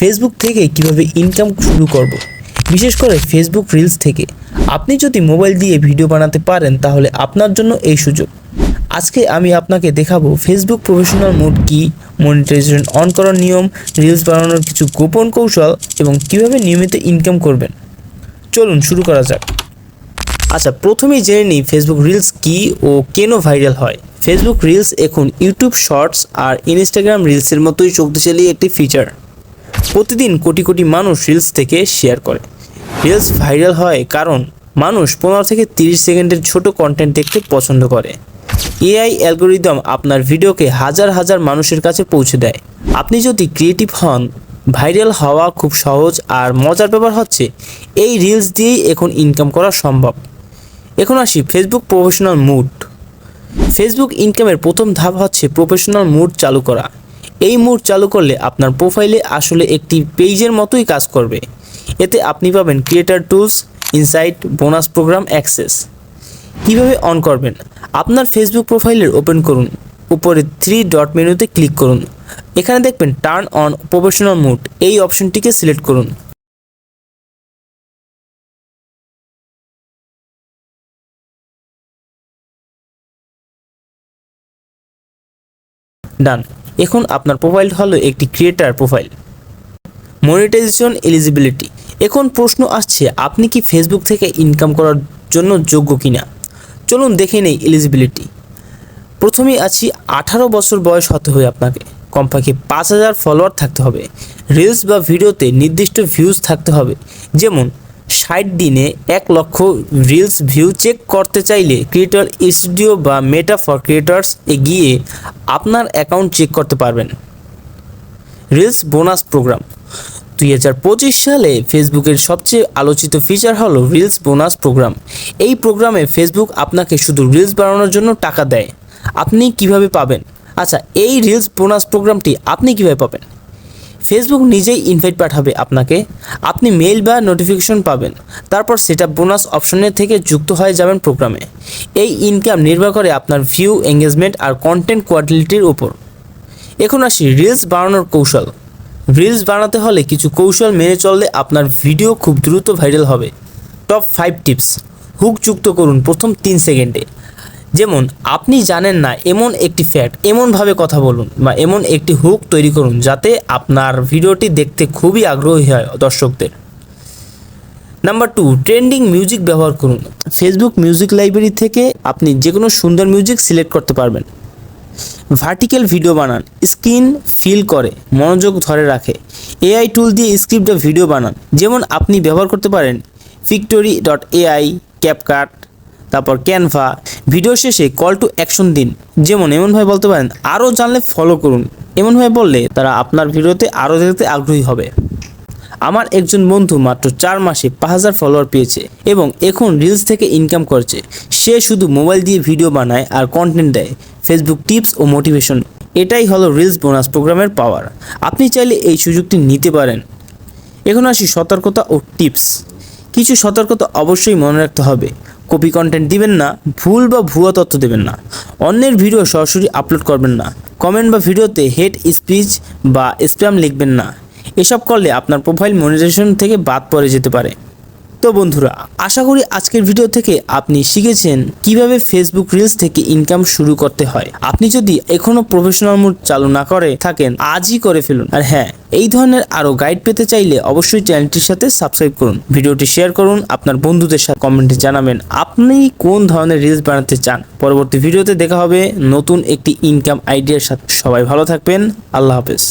Facebook থেকে কিভাবে income শুরু করব, বিশেষ করে ফেসবুক রিলস থেকে। আপনি যদি মোবাইল দিয়ে ভিডিও বানাতে পারেন তাহলে আপনার জন্য এই সুযোগ। আজকে আমি আপনাকে দেখাবো ফেসবুক প্রফেশনাল মোড কি, মনিটাইজেশন অন করার নিয়ম, রিলস বানানোর কিছু গোপন কৌশল এবং কিভাবে নিয়মিত ইনকাম করবেন। চলুন শুরু করা যাক। আচ্ছা, প্রথমেই জেনে নিই ফেসবুক রিলস কি ও কেন ভাইরাল হয়। ফেসবুক রিলস এখন ইউটিউব শর্টস আর ইনস্টাগ্রাম রিলসের মতোই শক্তিশালী একটি ফিচার। প্রতিদিন কোটি কোটি মানুষ রিলস থেকে শেয়ার করে। রিলস ভাইরাল হয় কারণ মানুষ 15 থেকে 30 সেকেন্ডের ছোট কন্টেন্ট দেখতে পছন্দ করে। এআই অ্যালগোরিদম আপনার ভিডিওকে হাজার হাজার মানুষের কাছে পৌঁছে দেয়। আপনি যদি ক্রিয়েটিভ হন, ভাইরাল হওয়া খুব সহজ। আর মজার ব্যাপার হচ্ছে এই রিলস দিয়েই এখন ইনকাম করা সম্ভব। এখন আসি ফেসবুক প্রফেশনাল মুড। ফেসবুক ইনকামের প্রথম ধাপ হচ্ছে প্রফেশনাল মুড চালু করা। এই মুড চালু করলে আপনার প্রোফাইলে আসলে একটি পেজের মতোই কাজ করবে। এতে আপনি পাবেন creator tools, insight, bonus program access. কীভাবে অন করবেন? আপনার ফেসবুক প্রোফাইলের ওপেন করুন, উপরে 3 ডট মেনুতে ক্লিক করুন। এখানে দেখবেন টার্ন অন প্রফেশনাল মুড, এই অপশনটিকে সিলেক্ট করুন। ডান। এখন আপনার প্রোফাইল হলো একটি ক্রিয়েটার প্রোফাইল। Monetization eligibility. এখন প্রশ্ন আসছে, আপনি কি ফেসবুক থেকে ইনকাম করার জন্য যোগ্য কিনা। চলুন দেখে নেই এলিজিবিলিটি। প্রথমেই আছি 18 বছর বয়স হতে হবে আপনাকে। কমপক্ষে 5000 ফলোয়ার থাকতে হবে। রিলস বা ভিডিওতে নির্দিষ্ট ভিউজ থাকতে হবে। যেমন 60 দিনে 1 লক্ষ রিলস ভিউ চেক করতে চাইলে ক্রিয়েটর স্টুডিও বা মেটা ফর ক্রিয়েটর্স এ গিয়ে আপনার অ্যাকাউন্ট চেক করতে পারবেন। Reels bonus programme. 2025 সালে ফেসবুকের সবচেয়ে আলোচিত ফিচার হলো রিলস বোনাস প্রোগ্রাম। এই প্রোগ্রামে ফেসবুক আপনাকে শুধু রিলস বানানোর জন্য টাকা দেয়। আপনি কিভাবে পাবেন? আচ্ছা, এই রিলস বোনাস প্রোগ্রামটি আপনি কিভাবে পাবেন? ফেসবুক নিজেই ইনভাইট পাঠাবে আপনাকে। আপনি মেইল বা নোটিফিকেশন পাবেন। তারপর সেটা বোনাস অপশনের থেকে যুক্ত হয়ে যাবেন প্রোগ্রামে। এই ইনকাম নির্ভর করে আপনার ভিউ, এঙ্গেজমেন্ট আর কন্টেন্ট কোয়ালিটির উপর। এখন আসি রিলস বানানোর কৌশল। রিলস বানাতে হলে কিছু কৌশল মেনে চললে আপনার ভিডিও খুব দ্রুত ভাইরাল হবে। Top 5 tips. হুক যুক্ত করুন প্রথম 3 সেকেন্ডে। যেমন, আপনি জানেন না এমন একটি ফ্যাক্ট, এমনভাবে কথা বলুন বা এমন একটি হুক তৈরি করুন যাতে আপনার ভিডিওটি দেখতে খুবই আগ্রহী হয় দর্শকদের। নাম্বার 2, ট্রেন্ডিং মিউজিক ব্যবহার করুন। ফেসবুক মিউজিক লাইব্রেরি থেকে আপনি যে কোনো সুন্দর মিউজিক সিলেক্ট করতে পারবেন। ভার্টিক্যাল ভিডিও বানান। স্ক্রিন ফিল করে, মনোযোগ ধরে রাখে। এআই টুল দিয়ে স্ক্রিপ্ট বা ভিডিও বানান। যেমন আপনি ব্যবহার করতে পারেন Pictory.ai, ক্যাপকাট, তারপর ক্যানভা। ভিডিও শেষে কল টু অ্যাকশন দিন। যেমন এমনভাবে বলতে পারেন, আরও জানলে ফলো করুন। এমনভাবে বললে তারা আপনার ভিডিওতে আরও দেখতে আগ্রহী হবে। আমার একজন বন্ধু মাত্র 4 মাসে 5000 ফলোয়ার পেয়েছে এবং এখন রিলস থেকে ইনকাম করছে। সে শুধু মোবাইল দিয়ে ভিডিও বানায় আর কন্টেন্ট দেয়। ফেসবুক টিপস ও মোটিভেশন। এটাই হলো রিলস বোনাস প্রোগ্রামের পাওয়ার। আপনি চাইলে এই সুযোগটি নিতে পারেন। এখন আসি সতর্কতা ও টিপস। কিছু সতর্কতা অবশ্যই মনে রাখতে হবে। কপি কন্টেন্ট দিবেন না, ভুল বা ভুয়া তথ্য দেবেন না, অন্যের ভিডিও সরাসরি আপলোড করবেন না, কমেন্ট বা ভিডিওতে হেট স্পিচ বা স্প্যাম লিখবেন না। এসব করলে আপনার প্রোফাইল মনিটাইজেশন থেকে বাদ পড়ে যেতে পারে। তো বন্ধুরা, আশা করি আজকের ভিডিও থেকে আপনি শিখেছেন কিভাবে ফেসবুক রিলস থেকে ইনকাম শুরু করতে হয়। আপনি যদি এখনো প্রফেশনাল মোড চালু না করে থাকেন, আজই করে ফেলুন। আর হ্যাঁ, এই ধরনের আরো গাইড পেতে চাইলে অবশ্যই চ্যানেলটির সাথে সাবস্ক্রাইব করুন, ভিডিওটি শেয়ার করুন, আপনার বন্ধুদের সাথে কমেন্টে জানাবেন আপনি কোন ধরনের রিলস বানাতে চান। পরবর্তী ভিডিওতে দেখা হবে নতুন একটি ইনকাম আইডিয়ার সাথে। সবাই ভালো থাকবেন। আল্লাহ হাফেজ।